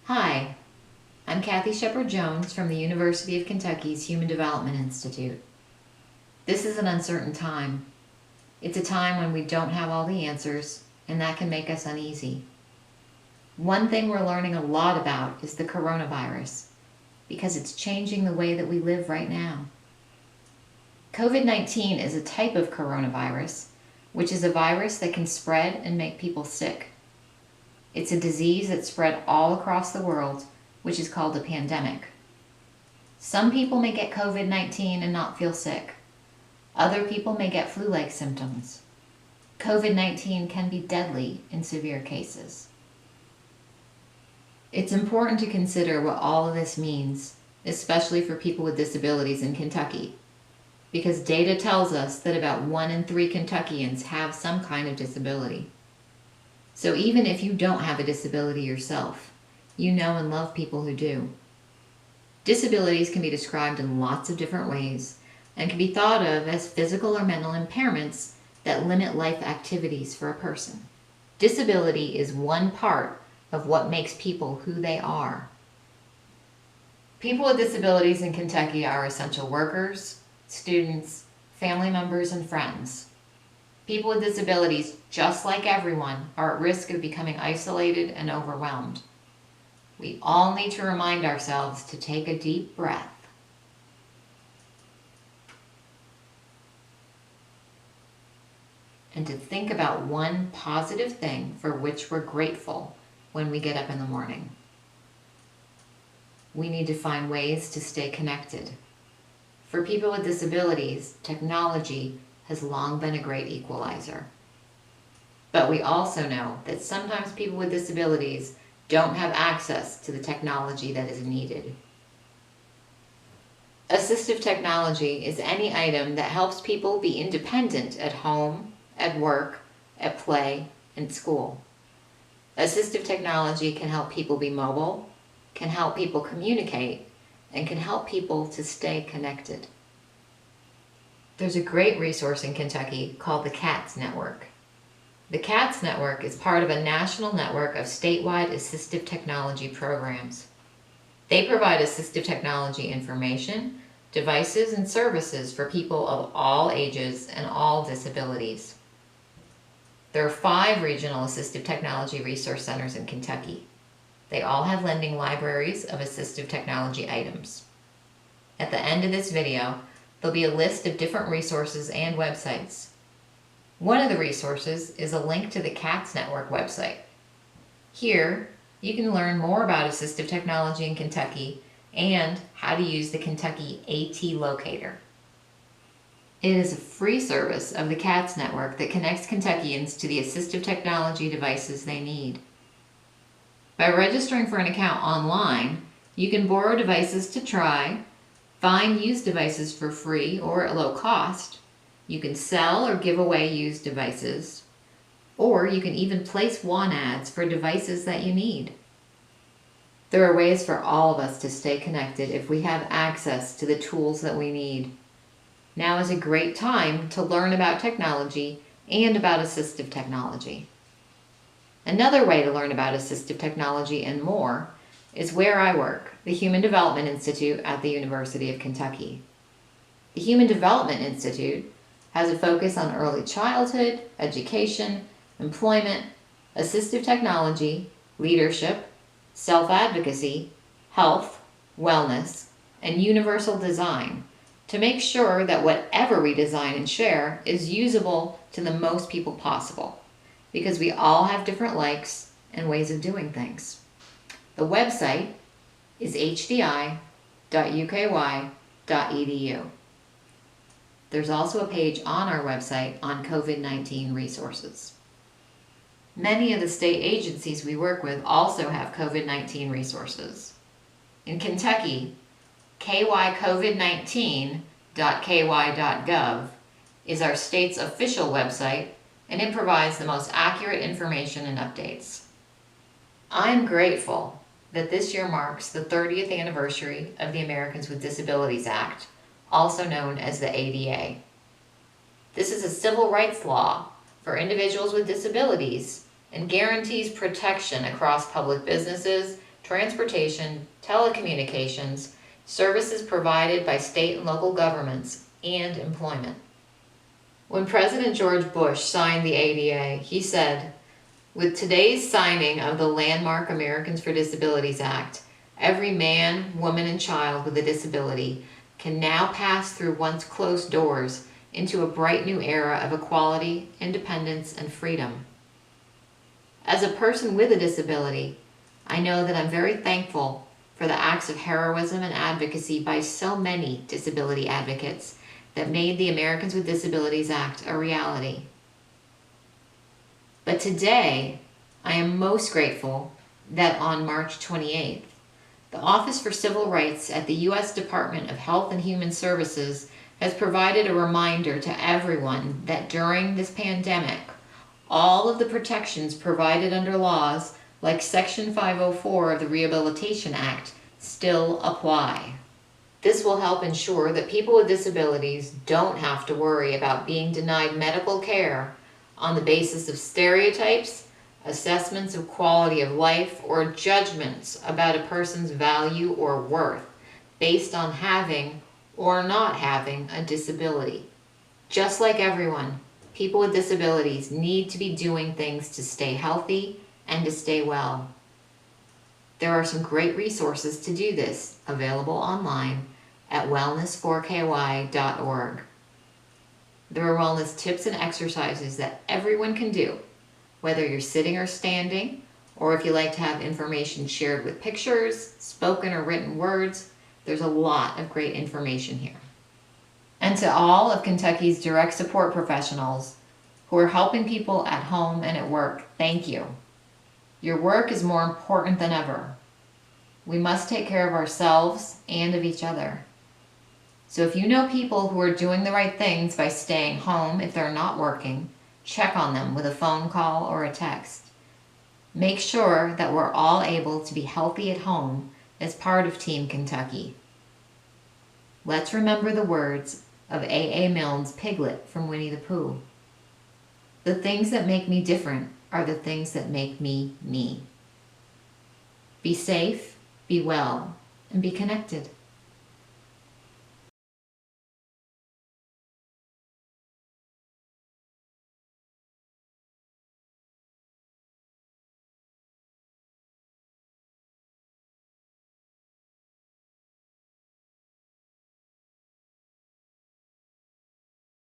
Hi, I'm Kathy Sheppard-Jones from the University of Kentucky's Human Development Institute. This is an uncertain time. It's a time when we don't have all the answers, and that can make us uneasy. One thing we're learning a lot about is the coronavirus, because it's changing the way that we live right now. COVID-19 is a type of coronavirus, which is a virus that can spread and make people sick. It's a disease that's spread all across the world, which is called a pandemic. Some people may get COVID-19 and not feel sick. Other people may get flu-like symptoms. COVID-19 can be deadly in severe cases. It's important to consider what all of this means, especially for people with disabilities in Kentucky, because data tells us that about 1 in 3 Kentuckians have some kind of disability. So even if you don't have a disability yourself, you know and love people who do. Disabilities can be described in lots of different ways and can be thought of as physical or mental impairments that limit life activities for a person. Disability is one part of what makes people who they are. People with disabilities in Kentucky are essential workers, students, family members, and friends. People with disabilities, just like everyone, are at risk of becoming isolated and overwhelmed. We all need to remind ourselves to take a deep breath and to think about one positive thing for which we're grateful when we get up in the morning. We need to find ways to stay connected. For people with disabilities, technology has long been a great equalizer. But we also know that sometimes people with disabilities don't have access to the technology that is needed. Assistive technology is any item that helps people be independent at home, at work, at play, and school. Assistive technology can help people be mobile, can help people communicate, and can help people to stay connected. There's a great resource in Kentucky called the CATS Network. The CATS Network is part of a national network of statewide assistive technology programs. They provide assistive technology information, devices, and services for people of all ages and all disabilities. There are 5 regional assistive technology resource centers in Kentucky. They all have lending libraries of assistive technology items. At the end of this video, there'll be a list of different resources and websites. One of the resources is a link to the CATS Network website. Here, you can learn more about assistive technology in Kentucky and how to use the Kentucky AT Locator. It is a free service of the CATS Network that connects Kentuckians to the assistive technology devices they need. By registering for an account online, you can borrow devices to try, find used devices for free or at low cost. You can sell or give away used devices, or you can even place want ads for devices that you need. There are ways for all of us to stay connected if we have access to the tools that we need. Now is a great time to learn about technology and about assistive technology. Another way to learn about assistive technology and more is where I work, the Human Development Institute at the University of Kentucky. The Human Development Institute has a focus on early childhood, education, employment, assistive technology, leadership, self-advocacy, health, wellness, and universal design to make sure that whatever we design and share is usable to the most people possible, because we all have different likes and ways of doing things. The website is hdi.uky.edu. There's also a page on our website on COVID-19 resources. Many of the state agencies we work with also have COVID-19 resources. In Kentucky, kycovid19.ky.gov is our state's official website, and it provides the most accurate information and updates. I'm grateful that this year marks the 30th anniversary of the Americans with Disabilities Act, also known as the ADA. This is a civil rights law for individuals with disabilities and guarantees protection across public businesses, transportation, telecommunications, services provided by state and local governments, and employment. When President George Bush signed the ADA, he said, "With today's signing of the landmark Americans for Disabilities Act, every man, woman, and child with a disability can now pass through once closed doors into a bright new era of equality, independence, and freedom." As a person with a disability, I know that I'm very thankful for the acts of heroism and advocacy by so many disability advocates that made the Americans with Disabilities Act a reality. But today, I am most grateful that on March 28th, the Office for Civil Rights at the U.S. Department of Health and Human Services has provided a reminder to everyone that during this pandemic, all of the protections provided under laws like Section 504 of the Rehabilitation Act still apply. This will help ensure that people with disabilities don't have to worry about being denied medical care on the basis of stereotypes, assessments of quality of life, or judgments about a person's value or worth based on having or not having a disability. Just like everyone, people with disabilities need to be doing things to stay healthy and to stay well. There are some great resources to do this available online at wellness4ky.org. There are wellness tips and exercises that everyone can do, whether you're sitting or standing, or if you like to have information shared with pictures, spoken or written words. There's a lot of great information here. And to all of Kentucky's direct support professionals who are helping people at home and at work, thank you. Your work is more important than ever. We must take care of ourselves and of each other. So if you know people who are doing the right things by staying home if they're not working, check on them with a phone call or a text. Make sure that we're all able to be healthy at home as part of Team Kentucky. Let's remember the words of A.A. Milne's Piglet from Winnie the Pooh. The things that make me different are the things that make me me. Be safe, be well, and be connected.